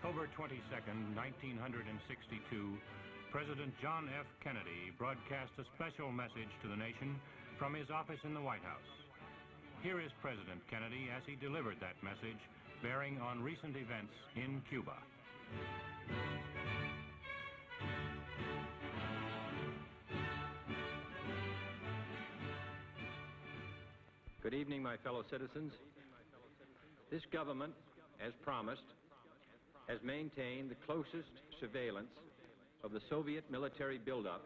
October 22nd, 1962, President John F. Kennedy broadcast a special message to the nation from his office in the White House. Here is President Kennedy as he delivered that message, bearing on recent events in Cuba. Good evening, my fellow citizens. This government, as promised, has maintained the closest surveillance of the Soviet military buildup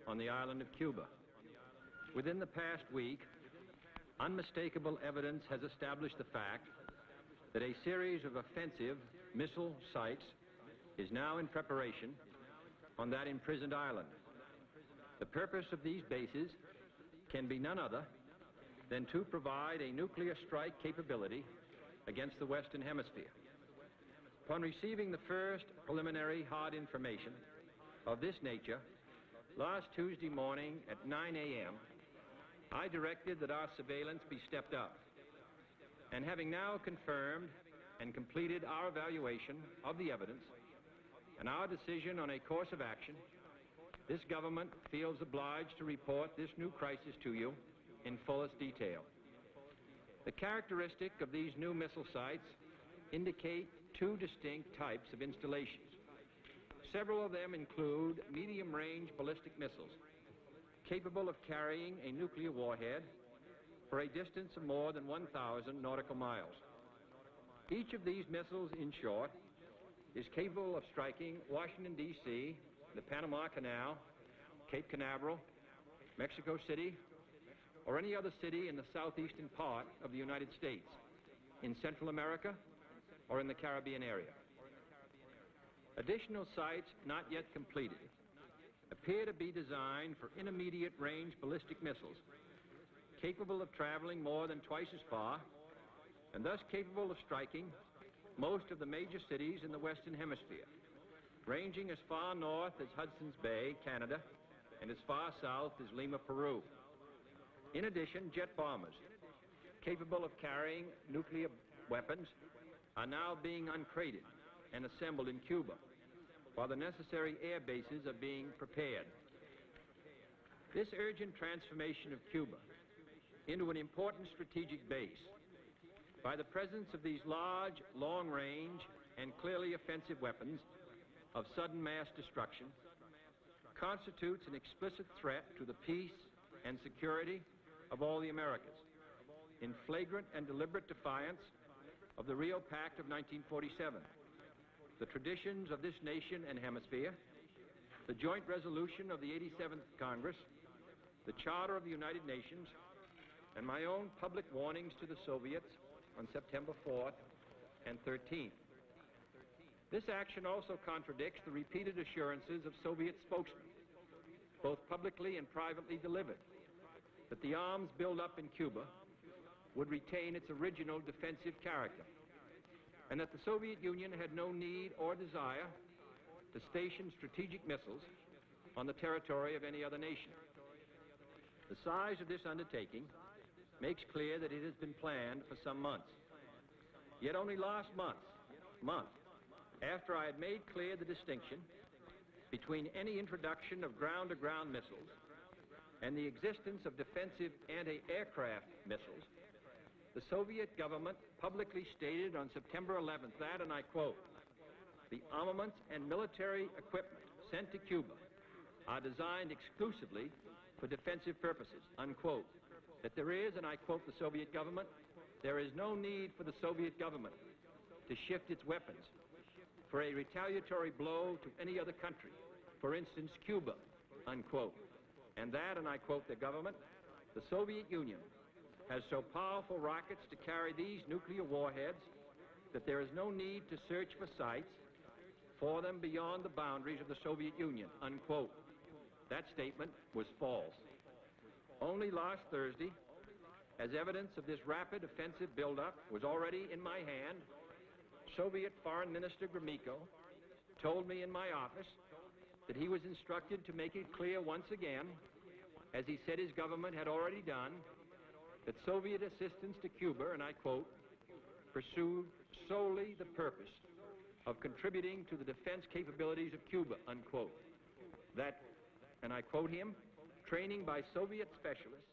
on the island of Cuba. Within the past week, unmistakable evidence has established the fact that a series of offensive missile sites is now in preparation on that imprisoned island. The purpose of these bases can be none other than to provide a nuclear strike capability against the Western Hemisphere. Upon receiving the first preliminary hard information of this nature, last Tuesday morning at 9 a.m., I directed that our surveillance be stepped up. And having now confirmed and completed our evaluation of the evidence and our decision on a course of action, this government feels obliged to report this new crisis to you in fullest detail. The characteristic of these new missile sites indicate two distinct types of installations. Several of them include medium-range ballistic missiles capable of carrying a nuclear warhead for a distance of more than 1,000 nautical miles. Each of these missiles, in short, is capable of striking Washington, D.C., the Panama Canal, Cape Canaveral, Mexico City, or any other city in the southeastern part of the United States, in Central America, or in the Caribbean area. Additional sites not yet completed appear to be designed for intermediate range ballistic missiles capable of traveling more than twice as far and thus capable of striking most of the major cities in the Western Hemisphere, ranging as far north as Hudson's Bay, Canada, and as far south as Lima, Peru. In addition, jet bombers capable of carrying nuclear weapons are now being uncrated and assembled in Cuba, while the necessary air bases are being prepared. This urgent transformation of Cuba into an important strategic base by the presence of these large, long-range, and clearly offensive weapons of sudden mass destruction constitutes an explicit threat to the peace and security of all the Americas, in flagrant and deliberate defiance of the Rio Pact of 1947, the traditions of this nation and hemisphere, the joint resolution of the 87th Congress, the Charter of the United Nations, and my own public warnings to the Soviets on September 4th and 13th. This action also contradicts the repeated assurances of Soviet spokesmen, both publicly and privately delivered, that the arms buildup in Cuba would retain its original defensive character, and that the Soviet Union had no need or desire to station strategic missiles on the territory of any other nation. The size of this undertaking makes clear that it has been planned for some months. Yet only last month, after I had made clear the distinction between any introduction of ground-to-ground missiles and the existence of defensive anti-aircraft missiles, the Soviet government publicly stated on September 11th that, and I quote, "The armaments and military equipment sent to Cuba are designed exclusively for defensive purposes," unquote. That there is, and I quote the Soviet government, "there is no need for the Soviet government to shift its weapons for a retaliatory blow to any other country, for instance, Cuba," unquote. And that, and I quote the government, "the Soviet Union has so powerful rockets to carry these nuclear warheads that there is no need to search for sites for them beyond the boundaries of the Soviet Union," unquote. That statement was false. Only last Thursday, as evidence of this rapid offensive buildup was already in my hand, Soviet Foreign Minister Gromyko told me in my office that he was instructed to make it clear once again, as he said his government had already done, that Soviet assistance to Cuba, and I quote, "pursued solely the purpose of contributing to the defense capabilities of Cuba," unquote. That, and I quote him, "training by Soviet specialists